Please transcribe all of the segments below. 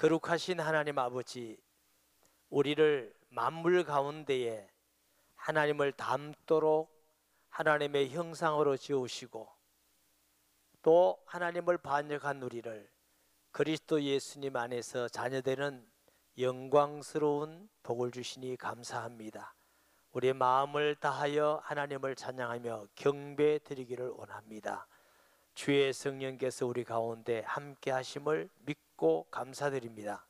거룩하신 하나님 아버지, 우리를 만물 가운데에 하나님을 닮도록 하나님의 형상으로 지으시고 또 하나님을 반역한 우리를 그리스도 예수님 안에서 자녀되는 영광스러운 복을 주시니 감사합니다. 우리의 마음을 다하여 하나님을 찬양하며 경배 드리기를 원합니다. 주의 성령께서 우리 가운데 함께 하심을 믿고 감사드립니다.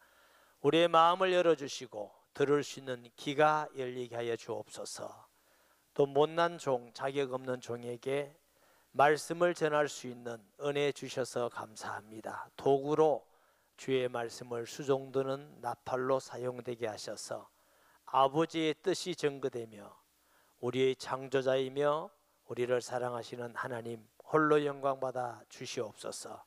우리의 마음을 열어주시고 들을 수 있는 귀가 열리게 하여 주옵소서. 또 못난 종, 자격 없는 종에게 말씀을 전할 수 있는 은혜 주셔서 감사합니다. 도구로 주의 말씀을 수종드는 나팔로 사용되게 하셔서 아버지의 뜻이 전거되며 우리의 창조자이며 우리를 사랑하시는 하나님 홀로 영광받아 주시옵소서.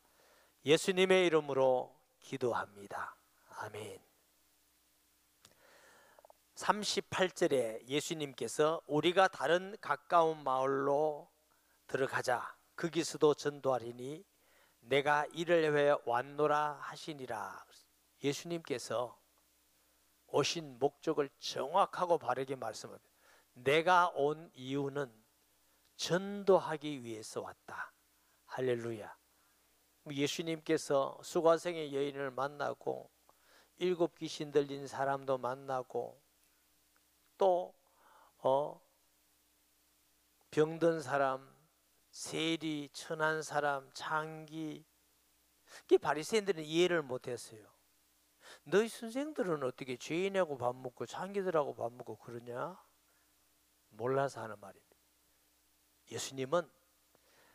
예수님의 이름으로 기도합니다. 아멘. 38절에 예수님께서 우리가 다른 가까운 마을로 들어가자 거기서도 전도하리니 내가 이를 위해 왔노라 하시니라. 예수님께서 오신 목적을 정확하고 바르게 말씀합니다. 내가 온 이유는 전도하기 위해서 왔다. 할렐루야. 예수님께서 수가성의 여인을 만나고 7 귀신 들린 사람도 만나고 또 병든 사람, 세리, 천한 사람, 창기, 바리새인들은 이해를 못했어요. 너희 선생들은 어떻게 죄인하고 밥 먹고 창기들하고 밥 먹고 그러냐? 몰라서 하는 말입니다. 예수님은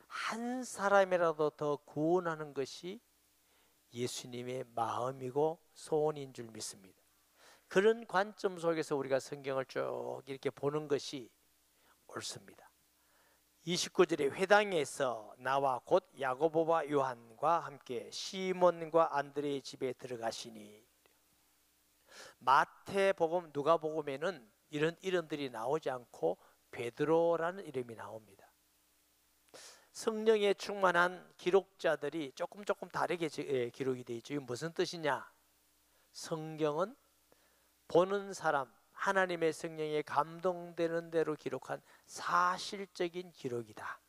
한 사람이라도 더 구원하는 것이 예수님의 마음이고 소원인 줄 믿습니다. 그런 관점 속에서 우리가 성경을 쭉 이렇게 보는 것이 옳습니다. 29절에 회당에서 나와 곧 야고보와 요한과 함께 시몬과 안드레의 집에 들어가시니, 마태복음, 누가복음에는 이런 이름들이 나오지 않고 베드로라는 이름이 나옵니다. 성령에 충만한 기록자들이 조금 다르게 기록이 되어 있죠. 이게 무슨 뜻이냐? 성경은 보는 사람, 하나님의 성령에 감동되는 대로 기록한 사실적인 기록이다.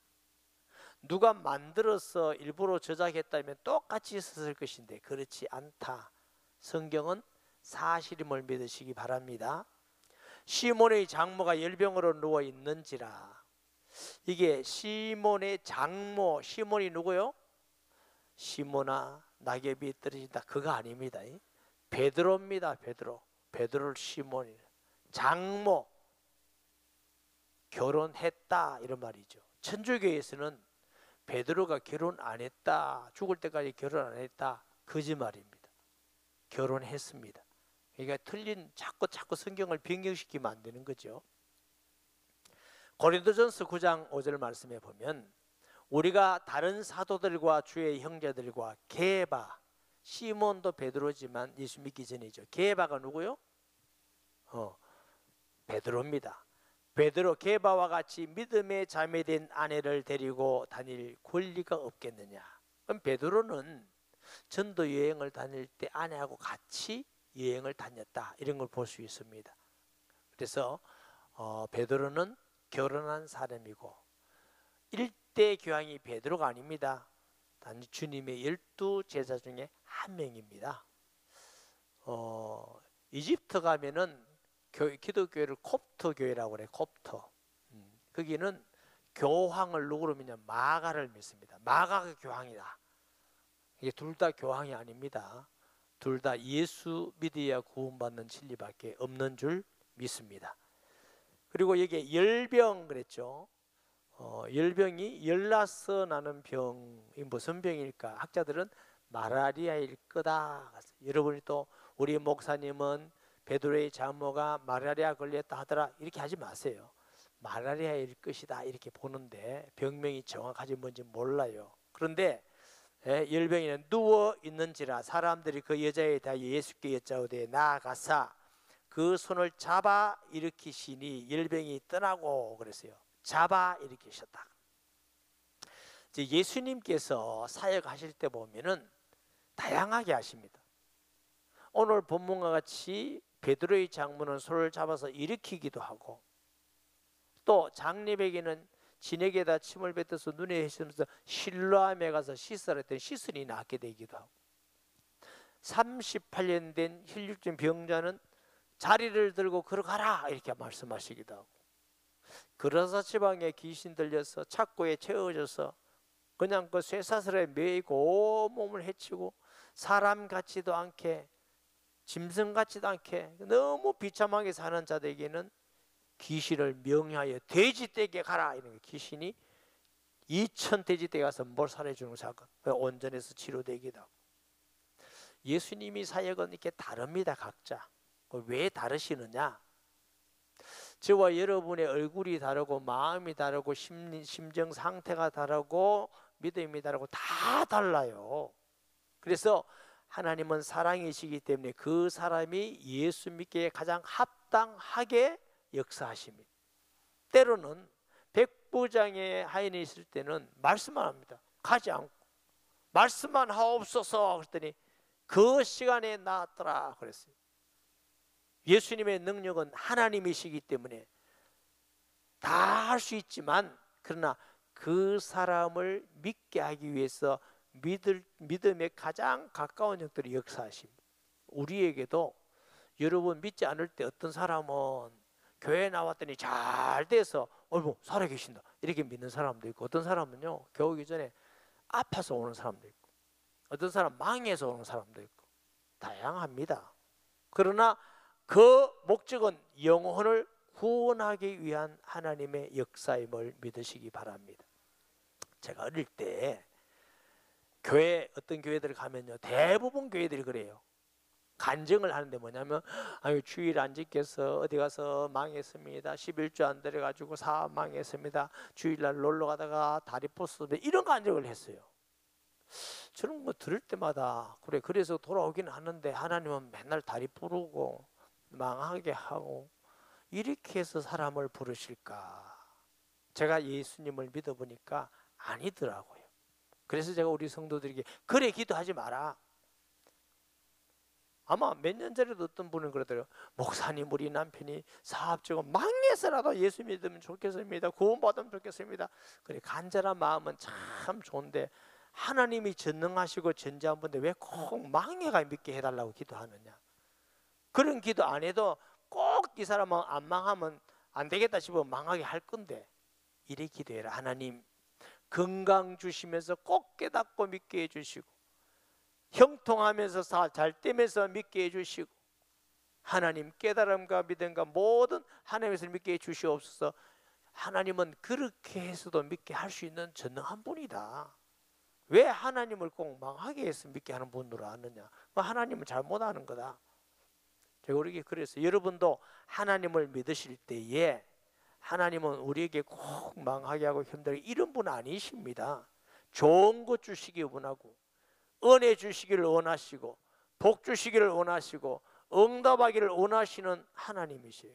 누가 만들어서 일부러 저작했다면 똑같이 썼을 것인데 그렇지 않다. 성경은 사실임을 믿으시기 바랍니다. 시몬의 장모가 열병으로 누워 있는지라. 이게 시몬의 장모, 시몬이 누구요? 시몬아 낙엽이 떨어진다, 그거 아닙니다. 베드로입니다. 베드로를 시몬이, 장모, 결혼했다 이런 말이죠. 천주교에서는 베드로가 결혼 안 했다, 죽을 때까지 결혼 안 했다, 거짓말입니다. 결혼했습니다. 그러니까 틀린, 자꾸 성경을 변경시키면 안 되는 거죠. 고린도전서 9장 5절 말씀에 보면 우리가 다른 사도들과 주의 형제들과 게바, 시몬도 베드로지만 예수 믿기 전이죠. 게바가 누구요? 베드로입니다. 베드로, 게바와 같이 믿음의 자매된 아내를 데리고 다닐 권리가 없겠느냐. 그럼 베드로는 전도 여행을 다닐 때 아내하고 같이 여행을 다녔다, 이런 걸 볼 수 있습니다. 그래서 베드로는 결혼한 사람이고 1대 교황이 베드로가 아닙니다. 단지 주님의 12 제자 중에 한 명입니다. 이집트 가면은 기독교회를 콥트 교회라고 그래요. 콥트. 거기는 교황을 누구로 믿냐? 마가를 믿습니다. 마가가 교황이다. 이게 둘 다 교황이 아닙니다. 둘 다 예수 믿어야 구원받는 진리밖에 없는 줄 믿습니다. 그리고 여기에 열병 그랬죠. 열병이 열나서 나는 병이 무슨 병일까? 학자들은 마라리아일 거다. 여러분이 또 우리 목사님은 베드로의 장모가 마라리아 걸렸다 하더라, 이렇게 하지 마세요. 마라리아일 것이다 이렇게 보는데 병명이 정확하지 뭔지 몰라요. 그런데 열병이는 누워 있는지라 사람들이 그 여자에 대하여 예수께 여짜오되 나아가사 그 손을 잡아 일으키시니 열병이 떠나고 그랬어요. 잡아 일으키셨다. 예수님께서 사역하실 때 보면은 다양하게 하십니다. 오늘 본문과 같이 베드로의 장모는 소를 잡아서 일으키기도 하고, 또 장립에게는 진에게다 침을 뱉어서 눈에 씻으면서 실로암에 가서 씻으라 했더니 씻으니 낫게 되기도 하고, 38년 된 혈육증 병자는 자리를 들고 걸어가라 이렇게 말씀하시기도 하고, 그라사 지방에 귀신 들려서 착고에 채워져서 그냥 그 쇠사슬에 매이고 몸을 해치고 사람 같지도 않게 짐승 같지도 않게 너무 비참하게 사는 자들에게는 귀신을 명하여 돼지떼게 가라 이런 귀신이 2000 돼지떼 가서 몰살해주는 사건, 온전해서 치료되기도 하고. 예수님이 사역은 이렇게 다릅니다. 각자. 왜 다르시느냐? 저와 여러분의 얼굴이 다르고 마음이 다르고 심정 상태가 다르고 믿음이 다르고 다 달라요. 그래서 하나님은 사랑이시기 때문에 그 사람이 예수 믿기에 가장 합당하게 역사하십니다. 때로는 백부장의 하인이 있을 때는 말씀만 합니다. 가지 않고 말씀만 하옵소서 그랬더니 그 시간에 나았더라 그랬어요. 예수님의 능력은 하나님이시기 때문에 다 할 수 있지만, 그러나 그 사람을 믿게 하기 위해서 믿음에 가장 가까운 형들이 역사하십니다. 우리에게도 여러분 믿지 않을 때 어떤 사람은 교회 나왔더니 잘 돼서 어이구 살아계신다 이렇게 믿는 사람도 있고, 어떤 사람은요 교회 오기 전에 아파서 오는 사람도 있고, 어떤 사람 망해서 오는 사람도 있고, 다양합니다. 그러나 그 목적은 영혼을 구원하기 위한 하나님의 역사임을 믿으시기 바랍니다. 제가 어릴 때 교회, 어떤 교회들 가면요 대부분 교회들이 그래요. 간증을 하는데 뭐냐면, 아유 주일 안 지켜서 어디 가서 망했습니다. 11주 안 들여가지고 사업 망했습니다. 주일날 놀러 가다가 다리 부었습니다. 이런 간증을 했어요. 저는 뭐 들을 때마다 그래, 그래서 돌아오긴 하는데 하나님은 맨날 다리 부르고 망하게 하고 이렇게 해서 사람을 부르실까? 제가 예수님을 믿어보니까 아니더라고요. 그래서 제가 우리 성도들에게 그래 기도하지 마라. 아마 몇 년 전에도 어떤 분은 그러더라고요. 목사님 우리 남편이 사업적으로 망해서라도 예수 믿으면 좋겠습니다. 구원받으면 좋겠습니다. 그래, 간절한 마음은 참 좋은데 하나님이 전능하시고 전지한 분인데 왜 꼭 망해가 믿게 해달라고 기도하느냐? 그런 기도 안 해도 꼭 이 사람은 안 망하면 안 되겠다 싶으면 망하게 할 건데 이래 기도해라. 하나님 건강 주시면서 꼭 깨닫고 믿게 해주시고, 형통하면서 잘 되면서 믿게 해주시고, 하나님 깨달음과 믿음과 모든 하나님에서 믿게 해주시옵소서. 하나님은 그렇게 해서도 믿게 할 수 있는 전능한 분이다. 왜 하나님을 꼭 망하게 해서 믿게 하는 분으로 아느냐? 하나님은 잘못하는 거다. 제가 우리에게 그래서 여러분도 하나님을 믿으실 때에 하나님은 우리에게 꼭 망하게 하고 힘들게 이런 분 아니십니다. 좋은 것 주시기 원하고 은혜 주시기를 원하시고 복 주시기를 원하시고 응답하기를 원하시는 하나님이세요.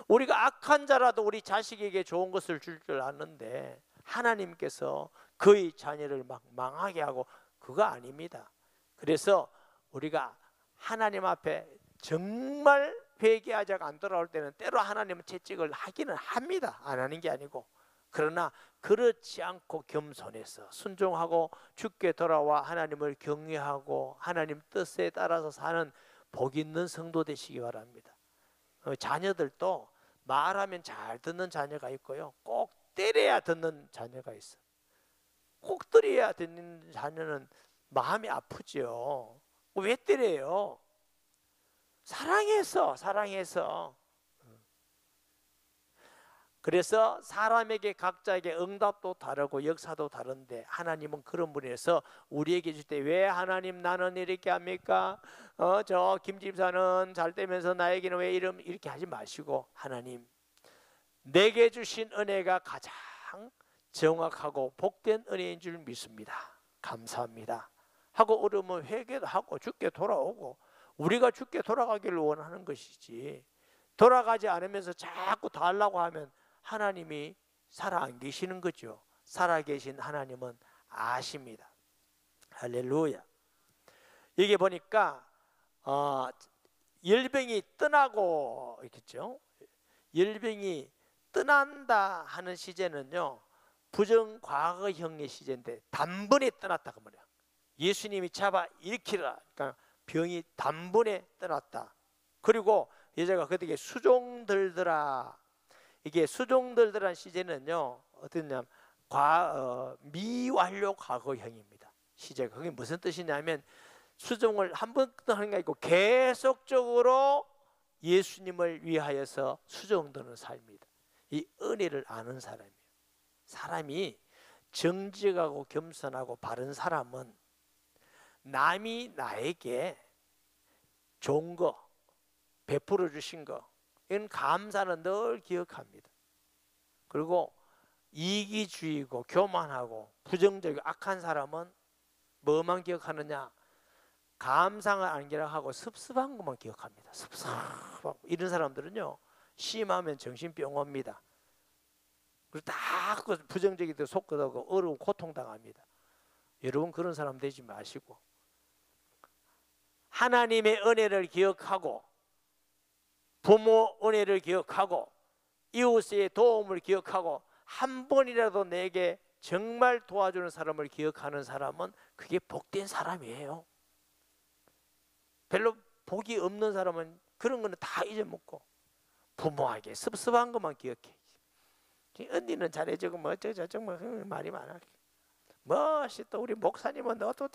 우리가 악한 자라도 우리 자식에게 좋은 것을 줄 줄 아는데 하나님께서 그의 자녀를 막 망하게 하고 그거 아닙니다. 그래서 우리가 하나님 앞에 정말 회개하자가 안 돌아올 때는 때로 하나님은 채찍을 하기는 합니다. 안 하는 게 아니고. 그러나 그렇지 않고 겸손해서 순종하고 주께 돌아와 하나님을 경외하고 하나님 뜻에 따라서 사는 복 있는 성도 되시기 바랍니다. 자녀들도 말하면 잘 듣는 자녀가 있고요, 꼭 때려야 듣는 자녀가 있어요. 꼭 때려야 듣는 자녀는 마음이 아프죠. 왜 때려요? 사랑해서. 그래서 사람에게 각자에게 응답도 다르고 역사도 다른데 하나님은 그런 분이라서 우리에게 줄 때 왜 하나님 나는 이렇게 합니까? 저 김집사는 잘 되면서 나에게는 왜 이렇게 하지 마시고, 하나님 내게 주신 은혜가 가장 정확하고 복된 은혜인 줄 믿습니다. 감사합니다 하고 어려우면 회개도 하고 주께 돌아오고, 우리가 주께 돌아가기를 원하는 것이지 돌아가지 않으면서 자꾸 달라고 하면 하나님이 살아 안 계시는 거죠. 살아 계신 하나님은 아십니다. 할렐루야. 여기 보니까 열병이 떠나고 있겠죠. 열병이 떠난다 하는 시제는요, 부정과거형의 시제인데 단번에 떠났다 그 말이야. 예수님이 잡아 일으키라. 그러니까 병이 단번에 떠났다. 그리고 여자가 그에게 수종들더라. 이게 수종들더라는 시제는요, 어떠냐면 미완료 과거형입니다. 시제가 그게 무슨 뜻이냐면 수종을 한 번 하는 게 아니고 계속적으로 예수님을 위하여서 수종드는 삶입니다. 이 은혜를 아는 사람이에요. 사람이 정직하고 겸손하고 바른 사람은 남이 나에게 좋은 거 베풀어 주신 거 이런 감사는 늘 기억합니다. 그리고 이기주의고 교만하고 부정적이고 악한 사람은 뭐만 기억하느냐? 감상을 안 기억하고 섭섭한 것만 기억합니다. 섭섭하고. 이런 사람들은요, 심하면 정신병 옵니다. 그리고 다 부정적이도 속거하고 어려운 고통당합니다. 여러분 그런 사람 되지 마시고 하나님의 은혜를 기억하고 부모 은혜를 기억하고 이웃의 도움을 기억하고 한 번이라도 내게 정말 도와주는 사람을 기억하는 사람은 그게 복된 사람이에요. 별로 복이 없는 사람은 그런 거는 다 잊어먹고 부모에게 섭섭한 것만 기억해. 언니는 잘해주고 뭐 어쩌고 뭐 말이 많아. 뭐시 또 우리 목사님은 또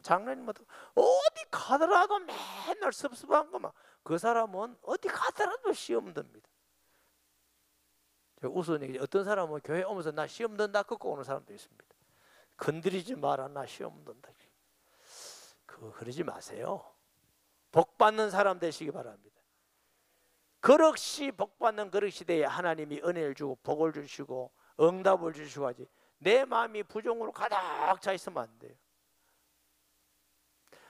장로님은 어디 가더라도 맨날 섭섭한 것만. 그 사람은 어디 가더라도 시험 듭니다. 우선 어떤 사람은 교회 오면서 나 시험 든다 끄고 오는 사람도 있습니다. 건드리지 마라, 나 시험 든다. 그러지 마세요. 복 받는 사람 되시기 바랍니다. 그릇이 복 받는 그릇이 돼야 하나님이 은혜를 주고 복을 주시고 응답을 주시고 하지. 내 마음이 부정으로 가득 차 있으면 안 돼요.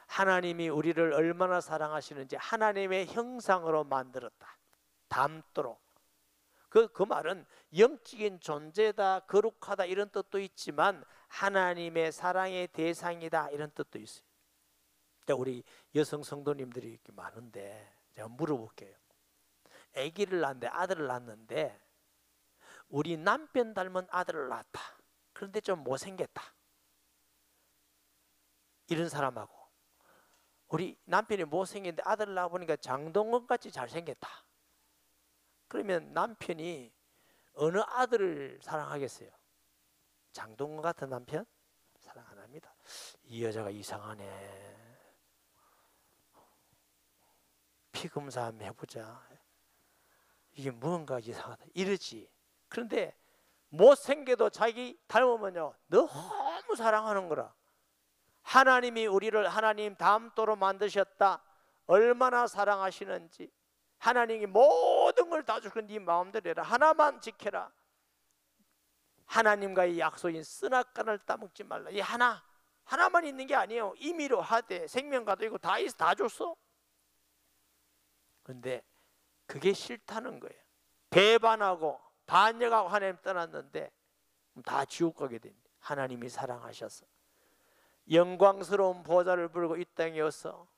하나님이 우리를 얼마나 사랑하시는지 하나님의 형상으로 만들었다. 닮도록. 그 말은 영적인 존재다, 거룩하다 이런 뜻도 있지만 하나님의 사랑의 대상이다 이런 뜻도 있어요. 우리 여성 성도님들이 이렇게 많은데 제가 물어볼게요. 아기를 낳는데 아들을 낳는데 우리 남편 닮은 아들을 낳았다. 그런데 좀 못생겼다. 이런 사람하고 우리 남편이 못생겼는데 아들을 낳아보니까 장동건같이 잘생겼다. 그러면 남편이 어느 아들을 사랑하겠어요? 장동건 같은 남편? 사랑 안 합니다. 이 여자가 이상하네. 피 검사 한번 해보자. 이게 무언가 이상하다 이러지. 그런데 못생겨도 자기 닮으면요 너무 사랑하는 거라. 하나님이 우리를 하나님 닮도록 만드셨다. 얼마나 사랑하시는지. 하나님이 모든 걸 다 주고 네 마음대로 해라. 하나만 지켜라. 하나님과의 약속인 쓰나간을 따먹지 말라. 이 하나만 있는 게 아니에요. 임의로 하되 생명과도 있고 다 있어, 다 줬어. 그런데 그게 싫다는 거예요. 배반하고 반역하고 하나님 떠났는데 다 지옥 가게 됩니다. 하나님이 사랑하셔서 영광스러운 보좌를 부르고 이 땅에 와서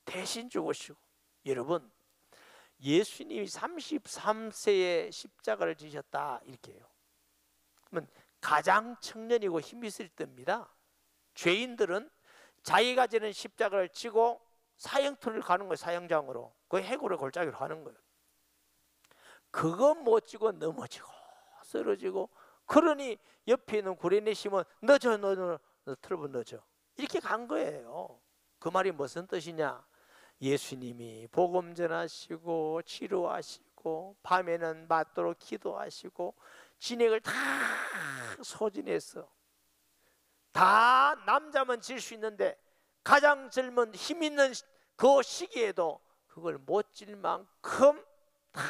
대신 죽으시고. 여러분 예수님이 33세에 십자가를 지셨다 이렇게 해요. 그러면 가장 청년이고 힘이 있을 때입니다. 죄인들은 자기가 지는 십자가를 지고 사형터를 가는 거예요. 사형장으로. 그 해골의 골짜기로 가는 거예요. 그거 못 지고 넘어지고 쓰러지고. 그러니 옆에 있는 구레네 심은 너 트러블 넣어줘 이렇게 간 거예요. 그 말이 무슨 뜻이냐? 예수님이 복음 전하시고 치료하시고 밤에는 맞도록 기도하시고 진액을 다 소진해서 다 남자만 질 수 있는데 가장 젊은 힘 있는 그 시기에도 그걸 못 질 만큼 다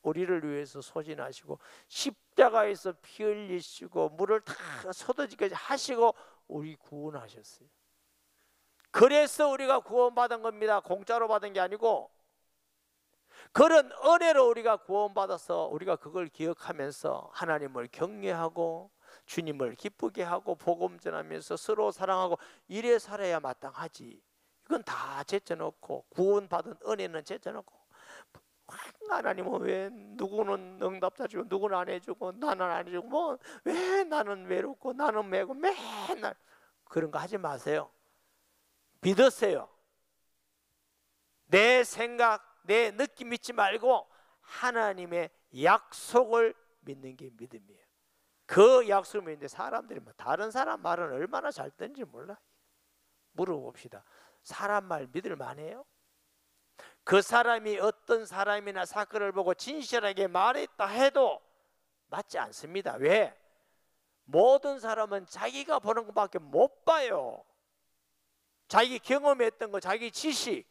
우리를 위해서 소진하시고 십자가에서 피 흘리시고 물을 다 쏟아지기까지 하시고 우리 구원하셨어요. 그래서 우리가 구원받은 겁니다. 공짜로 받은 게 아니고 그런 은혜로 우리가 구원받아서 우리가 그걸 기억하면서 하나님을 경외하고 주님을 기쁘게 하고 복음 전하면서 서로 사랑하고 이래 살아야 마땅하지. 이건 다 제쳐놓고 구원받은 은혜는 제쳐놓고 하나님은 왜 누구는 응답자 주고 누구는 안 해주고 나는 안 해주고 뭐 왜 나는 외롭고 나는 매고 맨날 그런 거 하지 마세요. 믿으세요. 내 생각 내 느낌 믿지 말고 하나님의 약속을 믿는 게 믿음이에요. 그 약속을 믿는데 사람들이 뭐 다른 사람 말은 얼마나 잘 듣는지 몰라. 물어봅시다. 사람 말 믿을 만해요? 그 사람이 어떤 사람이나 사건을 보고 진실하게 말했다 해도 맞지 않습니다. 왜? 모든 사람은 자기가 보는 것밖에 못 봐요. 자기 경험했던 거, 자기 지식,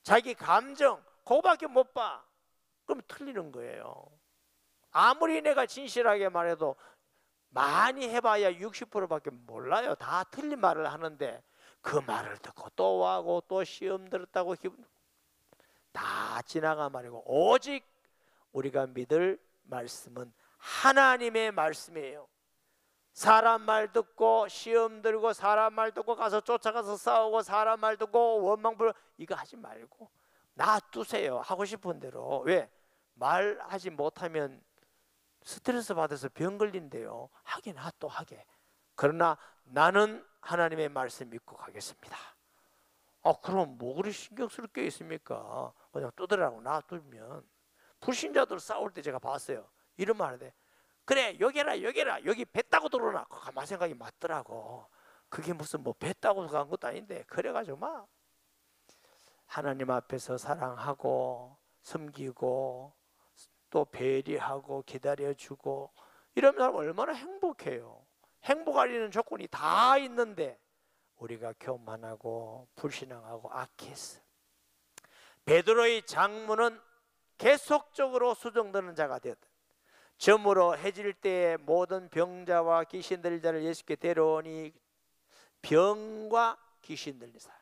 자기 감정 그거밖에 못 봐. 그럼 틀리는 거예요. 아무리 내가 진실하게 말해도 많이 해봐야 60%밖에 몰라요. 다 틀린 말을 하는데 그 말을 듣고 또 하고 또 시험 들었다고 기분 다 지나간 말이고 오직 우리가 믿을 말씀은 하나님의 말씀이에요. 사람 말 듣고 시험 들고 사람 말 듣고 가서 쫓아가서 싸우고 사람 말 듣고 원망불 이거 하지 말고 놔두세요. 하고 싶은 대로. 왜? 말하지 못하면 스트레스 받아서 병 걸린대요. 하게 놔둬 하게. 그러나 나는 하나님의 말씀 믿고 가겠습니다. 그럼 뭐 그리 신경 쓸 게 있습니까? 그냥 두드라고 놔두면. 불신자들 싸울 때 제가 봤어요. 이런 말 하는데 그래 여기라 여기 배 따고 들어오나. 가만 생각이 맞더라고. 그게 무슨 뭐 배 따고 간 것도 아닌데 그래가지고 막 하나님 앞에서 사랑하고 섬기고 또 배려하고 기다려주고 이런 사람 얼마나 행복해요. 행복하려는 조건이 다 있는데 우리가 교만하고 불신앙하고 악해서. 베드로의 장문은 계속적으로 수정되는 자가 되었다. 점으로 해질 때에 모든 병자와 귀신 들린 자를 예수께 데려오니 병과 귀신 들린 사람.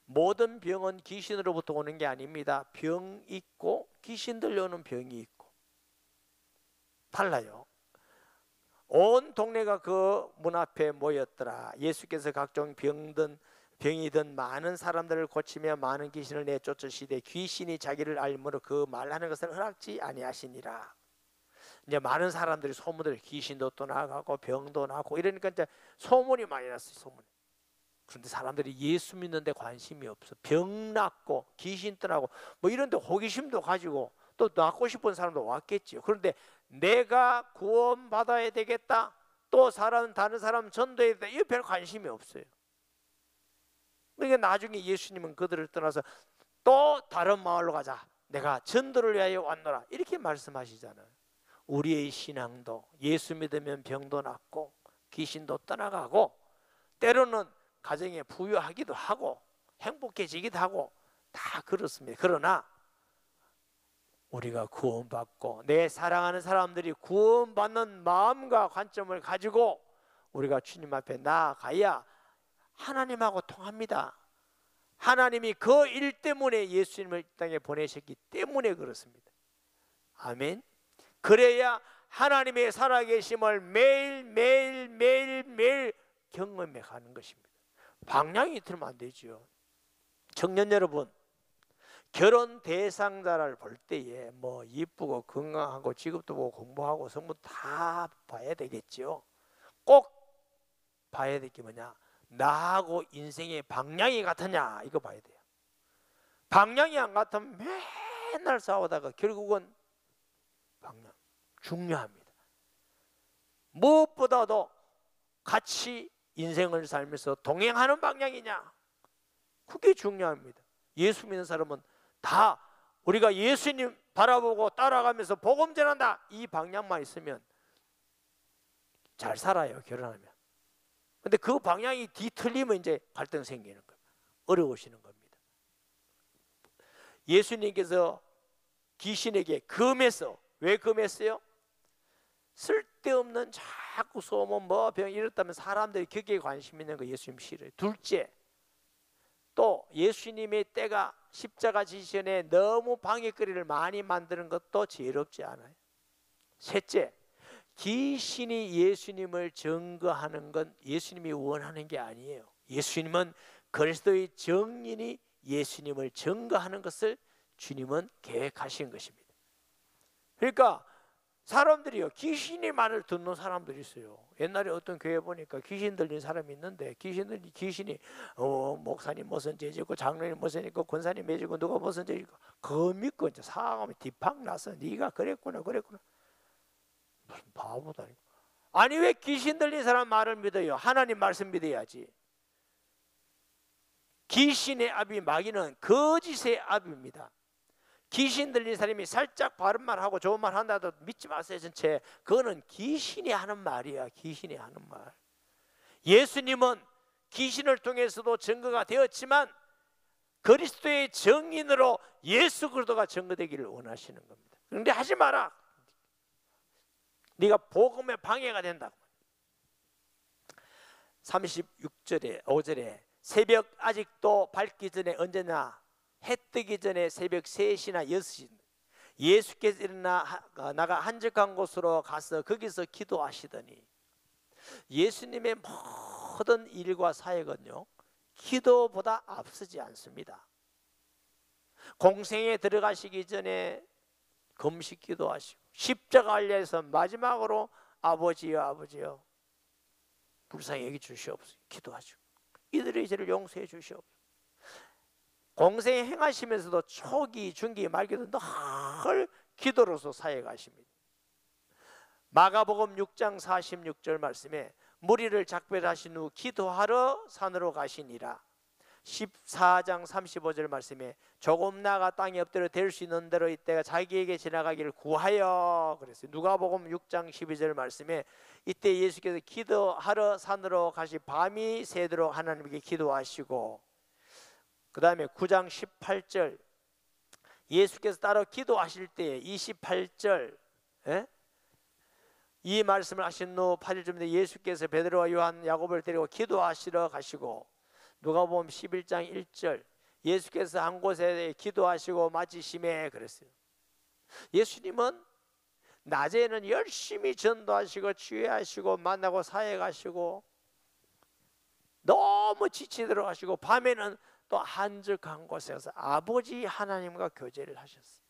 모든 병은 귀신으로부터 오는 게 아닙니다. 병 있고 귀신 들려오는 병이 있고 달라요. 온 동네가 그 문 앞에 모였더라. 예수께서 각종 병이든 많은 사람들을 고치며 많은 귀신을 내쫓으시되 귀신이 자기를 알므로 그 말하는 것을 허락지 아니하시니라. 이제 많은 사람들이 소문들 귀신도 또 나가고 병도 나고 이러니까 이제 소문이 많이 났어요. 소문. 그런데 사람들이 예수 믿는데 관심이 없어. 병 낫고 귀신 떠나고 뭐 이런데 호기심도 가지고 또 낫고 싶은 사람도 왔겠지요. 그런데 내가 구원 받아야 되겠다. 또 다른 사람 전도해야 돼. 이거 별 관심이 없어요. 그러니까 나중에 예수님은 그들을 떠나서 또 다른 마을로 가자. 내가 전도를 위하여 왔노라. 이렇게 말씀하시잖아요. 우리의 신앙도 예수 믿으면 병도 낫고 귀신도 떠나가고 때로는 가정에 부유하기도 하고 행복해지기도 하고 다 그렇습니다. 그러나 우리가 구원받고 내 사랑하는 사람들이 구원받는 마음과 관점을 가지고 우리가 주님 앞에 나아가야 하나님하고 통합니다. 하나님이 그 일 때문에 예수님을 이 땅에 보내셨기 때문에 그렇습니다. 아멘. 그래야 하나님의 살아계심을 매일 경험해 가는 것입니다. 방향이 틀면 안 되죠. 청년 여러분, 결혼 대상자를 볼 때에 뭐 이쁘고 건강하고 직업도 보고 공부하고 성분 다 봐야 되겠죠. 꼭 봐야 될 게 뭐냐? 나하고 인생의 방향이 같으냐 이거 봐야 돼요. 방향이 안 같으면 맨날 싸우다가 결국은 방향 중요합니다. 무엇보다도 같이 인생을 살면서 동행하는 방향이냐 그게 중요합니다. 예수 믿는 사람은 다 우리가 예수님 바라보고 따라가면서 복음 전한다 이 방향만 있으면 잘 살아요. 결혼하면. 근데 그 방향이 뒤틀리면 이제 갈등 생기는 거예요. 어려우시는 겁니다. 예수님께서 귀신에게 금했어. 왜 금했어요? 쓸데없는 자꾸 소문 뭐 병 이렇다면 사람들이 거기에 관심 있는 거 예수님 싫어요. 둘째, 또 예수님의 때가 십자가 지시전에 너무 방해거리를 많이 만드는 것도 지혜롭지 않아요. 셋째, 귀신이 예수님을 증거하는 건 예수님이 원하는 게 아니에요. 예수님은 그리스도의 증인이 예수님을 증거하는 것을 주님은 계획하신 것입니다. 그러니까 사람들이요, 귀신의 말을 듣는 사람들이 있어요. 옛날에 어떤 교회 보니까 귀신 들린 사람이 있는데 귀신이 목사님 무슨 죄지고 장로님 무슨 있고 권사님 매지고 누가 무슨 죄지고 그거 믿고 이제 사람이 뒷팍 나서 네가 그랬구나. 무슨 바보다. 아니 왜 귀신 들린 사람 말을 믿어요? 하나님 말씀 믿어야지. 귀신의 아비 마귀는 거짓의 아비입니다. 귀신 들린 사람이 살짝 바른 말 하고 좋은 말 한다도 믿지 마세요. 전체 그거는 귀신이 하는 말이야. 귀신이 하는 말. 예수님은 귀신을 통해서도 증거가 되었지만 그리스도의 증인으로 예수 그리스도가 증거되기를 원하시는 겁니다. 그런데 하지 마라. 네가 복음에 방해가 된다고. 36절에 5절에 새벽 아직도 밝기 전에 언제나 해 뜨기 전에 새벽 3시나 6시 예수께서 일어나 나가 한적한 곳으로 가서 거기서 기도하시더니 예수님의 모든 일과 사역은요 기도보다 앞서지 않습니다. 공생에 들어가시기 전에 금식 기도하시고 십자가 알려서 마지막으로 아버지여 불쌍히 여기 주시옵소서 기도하시고 이들의 죄를 용서해 주시옵소서. 공생에 행하시면서도 초기, 중기, 말기도 늘 기도로서 사역하십니다. 마가복음 6장 46절 말씀에 무리를 작별하신 후 기도하러 산으로 가시니라. 14장 35절 말씀에 조금 나가 땅에 엎드려 댈 수 있는 대로 이때가 자기에게 지나가기를 구하여 그랬어요. 누가복음 6장 12절 말씀에 이때 예수께서 기도하러 산으로 가시 밤이 새도록 하나님께 기도하시고 그 다음에 9장 18절 예수께서 따로 기도하실 때 28절 이 말씀을 하신 후 8절쯤에 예수께서 베드로와 요한 야고보를 데리고 기도하시러 가시고 누가복음 11장 1절 예수께서 한 곳에 기도하시고 마치심에 그랬어요. 예수님은 낮에는 열심히 전도하시고 치유하시고 만나고 사역하시고 너무 지치도록 하시고 밤에는 또 한적한 곳에서 아버지 하나님과 교제를 하셨어요.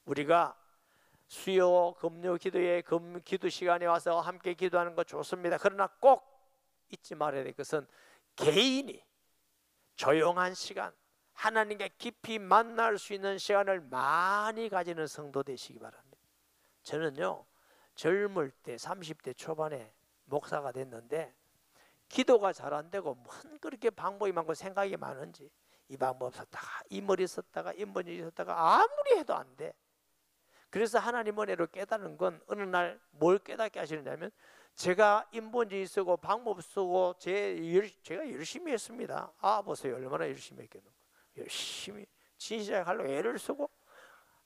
우리가 수요 금요 기도에 기도 시간에 와서 함께 기도하는 거 좋습니다. 그러나 꼭 잊지 말아야 될 것은 개인이 조용한 시간 하나님과 깊이 만날 수 있는 시간을 많이 가지는 성도 되시기 바랍니다. 저는요 젊을 때 30대 초반에 목사가 됐는데 기도가 잘 안 되고 뭔 그렇게 방법이 많고 생각이 많은지 이 방법 썼다가 이 머리 썼다가 이 머리 썼다가 아무리 해도 안 돼. 그래서 하나님 은혜로 깨달은 건 어느 날 뭘 깨닫게 하시느냐면 제가 인본주의 쓰고 방법 쓰고 제가 열심히 했습니다. 보세요 얼마나 열심히 했겠노. 열심히 진실하려고 애를 쓰고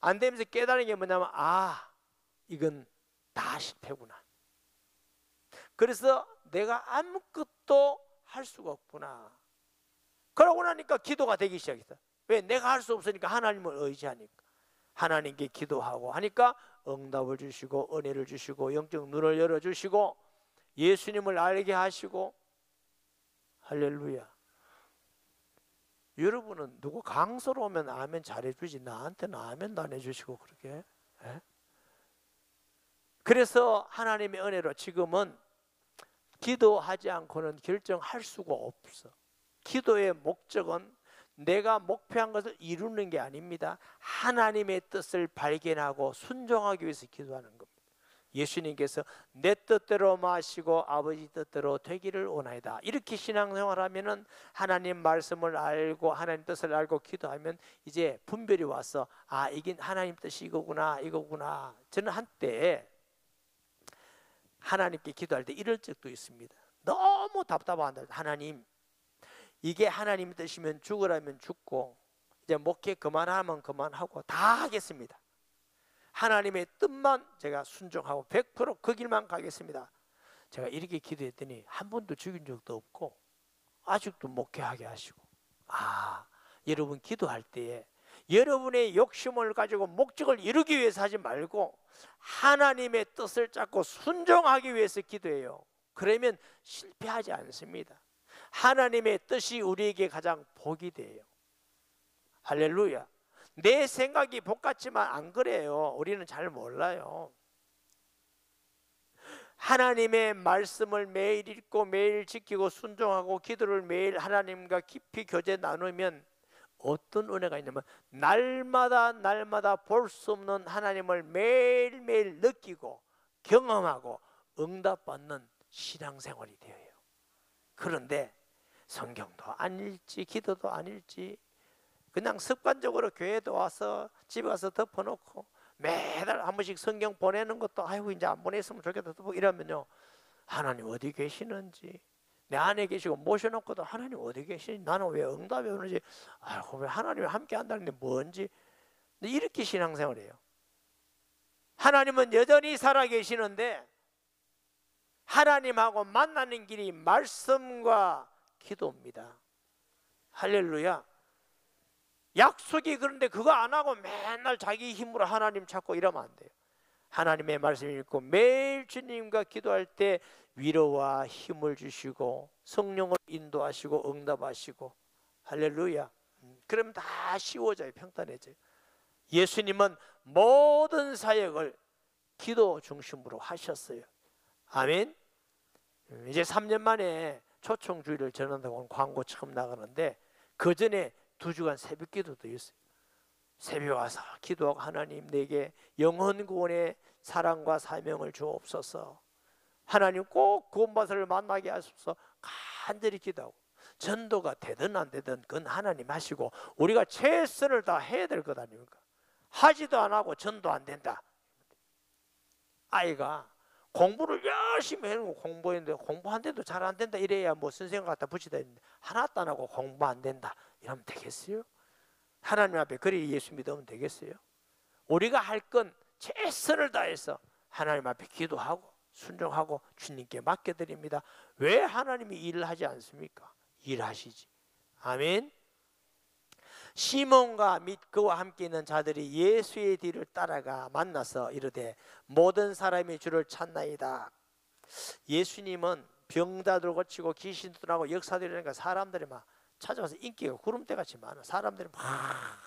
안 되면서 깨달은 게 뭐냐면 이건 다 실패구나. 그래서 내가 아무것도 할 수가 없구나. 그러고 나니까 기도가 되기 시작했다. 왜? 내가 할 수 없으니까 하나님을 의지하니까. 하나님께 기도하고 하니까 응답을 주시고 은혜를 주시고 영적 눈을 열어주시고 예수님을 알게 하시고 할렐루야. 여러분은 누구 강서로 오면 아멘 잘해주지 나한테는 아멘도 안 해주시고 그렇게 그래서 하나님의 은혜로 지금은 기도하지 않고는 결정할 수가 없어. 기도의 목적은 내가 목표한 것을 이루는 게 아닙니다. 하나님의 뜻을 발견하고 순종하기 위해서 기도하는 겁니다. 예수님께서 내 뜻대로 마시고 아버지 뜻대로 되기를 원하이다. 이렇게 신앙생활하면은 하나님 말씀을 알고 하나님 뜻을 알고 기도하면 이제 분별이 와서 이게 하나님 뜻이 이거구나. 저는 한때 하나님께 기도할 때 이럴 적도 있습니다. 너무 답답한다. 하나님 이게 하나님 뜻이면 죽으라면 죽고 이제 목회 그만하면 그만하고 다 하겠습니다. 하나님의 뜻만 제가 순종하고 100% 그 길만 가겠습니다. 제가 이렇게 기도했더니 한 번도 죽인 적도 없고 아직도 목회하게 하시고 여러분 기도할 때에 여러분의 욕심을 가지고 목적을 이루기 위해서 하지 말고 하나님의 뜻을 잡고 순종하기 위해서 기도해요. 그러면 실패하지 않습니다. 하나님의 뜻이 우리에게 가장 복이 돼요. 할렐루야. 내 생각이 복 같지만 안 그래요. 우리는 잘 몰라요. 하나님의 말씀을 매일 읽고 매일 지키고 순종하고 기도를 매일 하나님과 깊이 교제 나누면 어떤 은혜가 있냐면 날마다 볼 수 없는 하나님을 매일매일 느끼고 경험하고 응답받는 신앙생활이 되어요. 그런데 성경도 안 읽지, 기도도 안 읽지, 그냥 습관적으로 교회도 와서 집에 가서 덮어놓고 매달 한 번씩 성경 보내는 것도 아이고 이제 안 보냈으면 좋겠다 이러면요, 하나님 어디 계시는지, 내 안에 계시고 모셔놓고도 하나님 어디 계시는지, 나는 왜 응답이 오는지, 아이고 왜 하나님이 함께 한다는데 뭔지, 이렇게 신앙생활이에요. 하나님은 여전히 살아계시는데 하나님하고 만나는 길이 말씀과 기도입니다. 할렐루야. 약속이 그런데 그거 안 하고 맨날 자기 힘으로 하나님 찾고 이러면 안 돼요. 하나님의 말씀 읽고 매일 주님과 기도할 때 위로와 힘을 주시고 성령을 인도하시고 응답하시고, 할렐루야. 그러면 다 쉬워져요. 평탄해져요. 예수님은 모든 사역을 기도 중심으로 하셨어요. 아멘. 이제 3년 만에 초청주의를 전한다고 광고 처음 나가는데 그 전에 2주간 새벽 기도도 있어요. 새벽에 와서 기도하고 하나님 내게 영혼 구원의 사랑과 사명을 주옵소서, 하나님 꼭 구원받을 만나게 하소서 간절히 기도하고, 전도가 되든 안 되든 그건 하나님 하시고 우리가 최선을 다 해야 될 것 아닙니까? 하지도 안 하고 전도 안 된다. 아이가 공부를 열심히 해놓고 공부했는데 공부한데도 잘 안 된다 이래야 뭐 선생님 갖다 붙이다 했는데 하나도 안 하고 공부 안 된다 이러면 되겠어요? 하나님 앞에 그리 예수 믿으면 되겠어요? 우리가 할 건 최선을 다해서 하나님 앞에 기도하고 순종하고 주님께 맡겨드립니다. 왜 하나님이 일을 하지 않습니까? 일하시지. 아멘. 시몬과 및 그와 함께 있는 자들이 예수의 뒤를 따라가 만나서 이르되 모든 사람이 주를 찾나이다. 예수님은 병자들 고치고 귀신도 나고 역사들이 일어나니까 사람들이 막 찾아와서 인기가 구름대같이 많아. 사람들이 막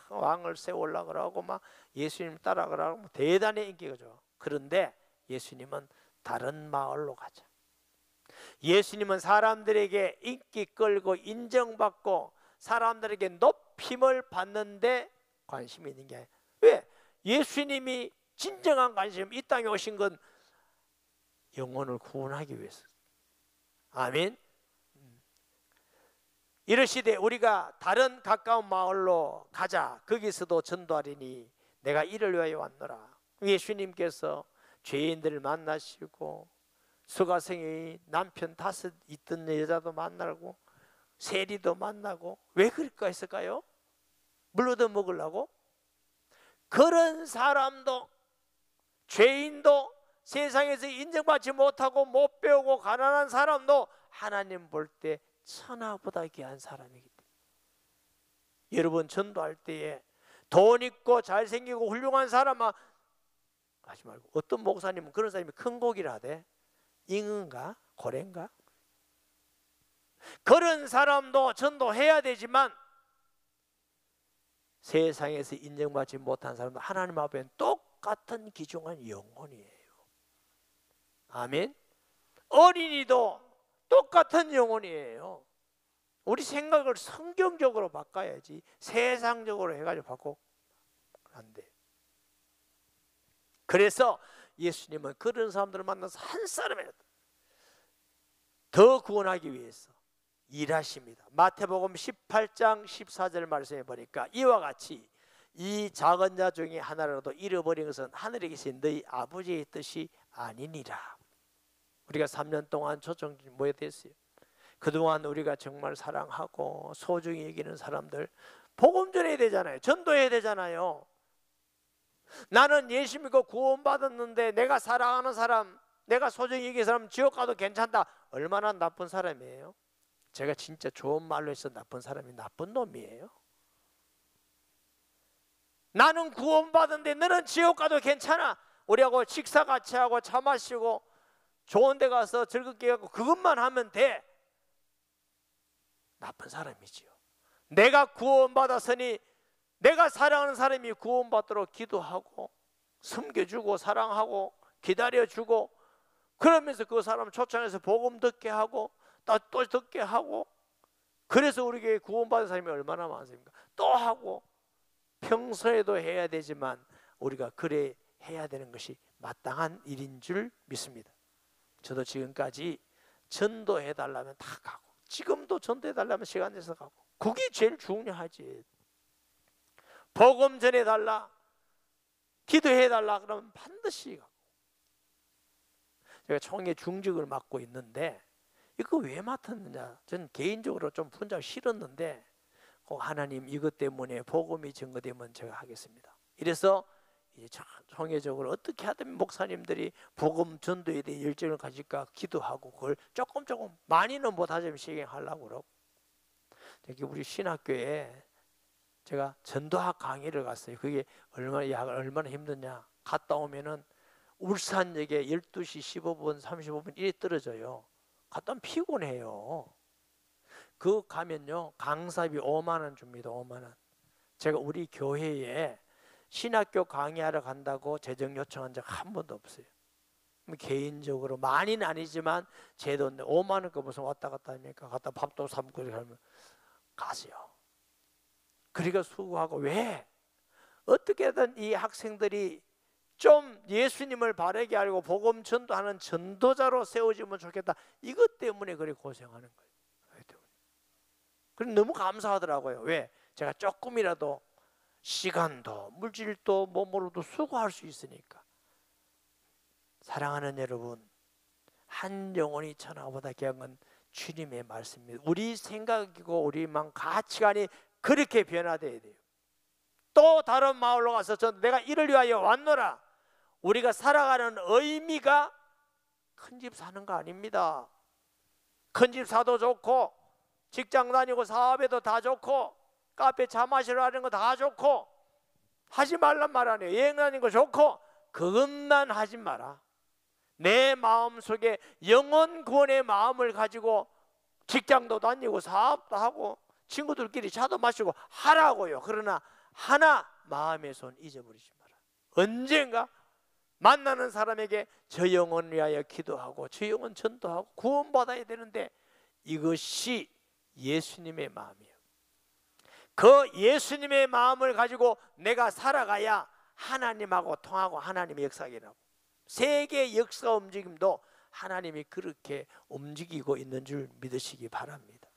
왕을 세우려고 그러고 막 예수님 따라가라고 대단히 인기가 좋아. 그런데 예수님은 다른 마을로 가자. 예수님은 사람들에게 인기 끌고 인정받고 사람들에게 높임을 받는데 관심이 있는 게 아니에요. 왜? 예수님이 진정한 관심, 이 땅에 오신 건 영혼을 구원하기 위해서. 아멘. 이르시되 우리가 다른 가까운 마을로 가자. 거기서도 전도하리니 내가 이를 위하여 왔노라. 예수님께서 죄인들을 만나시고 수가성의 남편 5 있던 여자도 만나고 세리도 만나고, 왜 그럴까 했을까요? 물 얻어 먹으려고? 그런 사람도, 죄인도, 세상에서 인정받지 못하고 못 배우고 가난한 사람도 하나님 볼 때 천하보다 귀한 사람이기 때문에, 여러분 전도할 때에 돈 있고 잘생기고 훌륭한 사람아 하지 말고, 어떤 목사님은 그런 사람이 큰 고기를 하대. 잉어인가 고래인가? 그런 사람도 전도해야 되지만 세상에서 인정받지 못한 사람도 하나님 앞에는 똑같은 귀중한 영혼이에요. 아멘. 어린이도 똑같은 영혼이에요. 우리 생각을 성경적으로 바꿔야지 세상적으로 해가지고 바꾸면 안 돼. 그래서 예수님은 그런 사람들을 만나서 한 사람이라도 더 구원하기 위해서 일하십니다. 마태복음 18장 14절 말씀해 보니까 이와 같이 이 작은 자 중에 하나라도 잃어버린 것은 하늘에 계신 너희 아버지의 뜻이 아니니라. 우리가 3년 동안 초청 모여 됐어요. 그동안 우리가 정말 사랑하고 소중히 여기는 사람들 복음 전해야 되잖아요. 전도해야 되잖아요. 나는 예수 믿고 구원받았는데 내가 사랑하는 사람, 내가 소중히 여기는 사람 지옥 가도 괜찮다. 얼마나 나쁜 사람이에요? 제가 진짜 좋은 말로 해서 나쁜 사람이 나쁜 놈이에요. 나는 구원받은데 너는 지옥 가도 괜찮아. 우리하고 식사 같이 하고 차 마시고 좋은 데 가서 즐겁게 하고 그것만 하면 돼. 나쁜 사람이지요. 내가 구원받았으니 내가 사랑하는 사람이 구원받도록 기도하고 섬겨주고 사랑하고 기다려주고, 그러면서 그 사람 초청해서 복음 듣게 하고 또 듣게 하고, 그래서 우리 교회 구원받은 사람이 얼마나 많습니까? 또 하고 평소에도 해야 되지만 우리가 그래 해야 되는 것이 마땅한 일인 줄 믿습니다. 저도 지금까지 전도해달라면 다 가고, 지금도 전도해달라면 시간 내서 가고, 그게 제일 중요하지. 복음 전해달라, 기도해달라 그러면 반드시 가고. 제가 총회 중직을 맡고 있는데 이거 왜 맡았느냐, 저는 개인적으로 좀 분장 싫었는데 꼭 하나님 이것 때문에 복음이 증거되면 제가 하겠습니다. 이래서 총회적으로 어떻게 하든 목사님들이 복음 전도에 대해 열정을 가질까 기도하고, 그걸 조금 많이는 못하지만 시행하려고 그러고, 여기 우리 신학교에 제가 전도학 강의를 갔어요. 그게 얼마나 힘드냐. 갔다 오면은 울산역에 12시 15분 35분 이래 떨어져요. 갔다 오면 피곤해요. 그 가면요 강사비 5만 원 줍니다. 5만 원. 제가 우리 교회에 신학교 강의하러 간다고 재정 요청한 적 한 번도 없어요. 개인적으로 많이는 아니지만 제 돈 5만 원 거 무슨 왔다 갔다 합니까? 갔다 밥도 사 먹고 하면 가세요. 그러니까 수고하고, 왜? 어떻게든 이 학생들이 좀 예수님을 바르게 알고 복음 전도하는 전도자로 세워지면 좋겠다. 이것 때문에 그래 고생하는 거예요. 그럼 너무 감사하더라고요. 왜? 제가 조금이라도 시간도 물질도 몸으로도 수고할 수 있으니까. 사랑하는 여러분, 한 영혼이 천하보다 귀한 건 주님의 말씀입니다. 우리 생각이고 우리 마음 가치관이 그렇게 변화돼야 돼요. 또 다른 마을로 가서 내가 이를 위하여 왔노라. 우리가 살아가는 의미가 큰 집 사는 거 아닙니다. 큰 집 사도 좋고 직장 다니고 사업에도 다 좋고 카페 차 마시러 하는 거 다 좋고, 하지 말란 말 아니에요. 여행 다니는 거 좋고, 그것만 하지 마라. 내 마음속에 영혼 구원의 마음을 가지고 직장도 다니고 사업도 하고 친구들끼리 차도 마시고 하라고요. 그러나 하나 마음의 손 잊어버리지 마라. 언젠가 만나는 사람에게 저 영혼을 위하여 기도하고 저 영혼 전도하고 구원받아야 되는데, 이것이 예수님의 마음이에요. 그 예수님의 마음을 가지고 내가 살아가야 하나님하고 통하고 하나님의 역사하기라고. 세계 역사 움직임도 하나님이 그렇게 움직이고 있는 줄 믿으시기 바랍니다.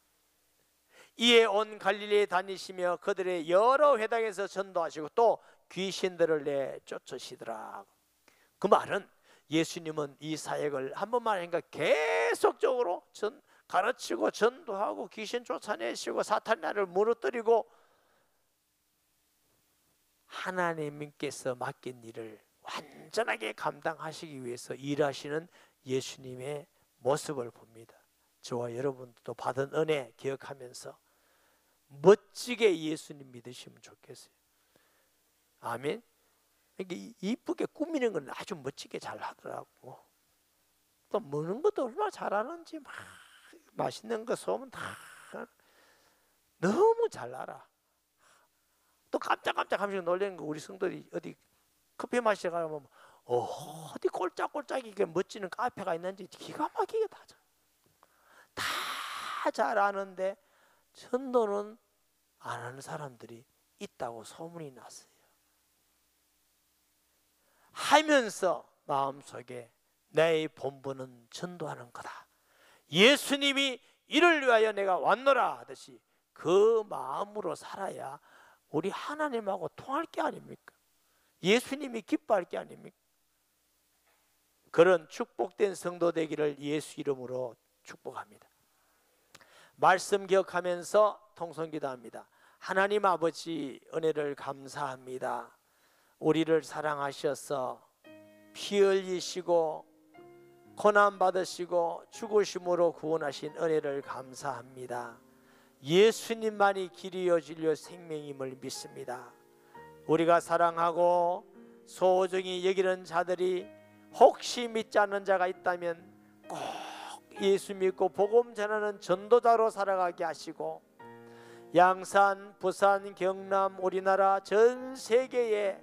이에 온 갈릴리에 다니시며 그들의 여러 회당에서 전도하시고 또 귀신들을 내쫓으시더라. 그 말은 예수님은 이 사역을 한 번만 하니까 계속적으로 가르치고 전도하고 귀신 쫓아내시고 사탄 나를 무너뜨리고, 하나님께서 맡긴 일을 완전하게 감당하시기 위해서 일하시는 예수님의 모습을 봅니다. 저와 여러분도 받은 은혜 기억하면서 멋지게 예수님 믿으시면 좋겠어요. 아멘. 이쁘게 꾸미는 건 아주 멋지게 잘 하더라고. 또 먹는 것도 얼마나 잘하는지, 막 맛있는 거 소문 다 너무 잘 알아. 또 깜짝깜짝 하면서 놀라는 거, 우리 성도들이 어디 커피 마시러 가면 어디 꼴짝꼴짝이 멋지는 카페가 있는지 기가 막히게 다 잘 아는데 전도는 안 하는 사람들이 있다고 소문이 났어요. 하면서 마음속에 내 본분은 전도하는 거다. 예수님이 이를 위하여 내가 왔노라 하듯이 그 마음으로 살아야 우리 하나님하고 통할 게 아닙니까? 예수님이 기뻐할 게 아닙니까? 그런 축복된 성도 되기를 예수 이름으로 축복합니다. 말씀 기억하면서 통성기도합니다. 하나님 아버지, 은혜를 감사합니다. 우리를 사랑하셔서 피 흘리시고 고난 받으시고 죽으심으로 구원하신 은혜를 감사합니다. 예수님만이 길이요 진리요 생명임을 믿습니다. 우리가 사랑하고 소중히 여기는 자들이 혹시 믿지 않는 자가 있다면 꼭 예수 믿고 복음 전하는 전도자로 살아가게 하시고, 양산, 부산, 경남, 우리나라 전 세계에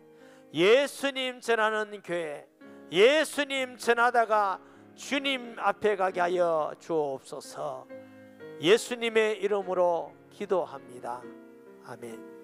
예수님 전하는 교회, 예수님 전하다가 주님 앞에 가게 하여 주옵소서. 예수님의 이름으로 기도합니다. 아멘.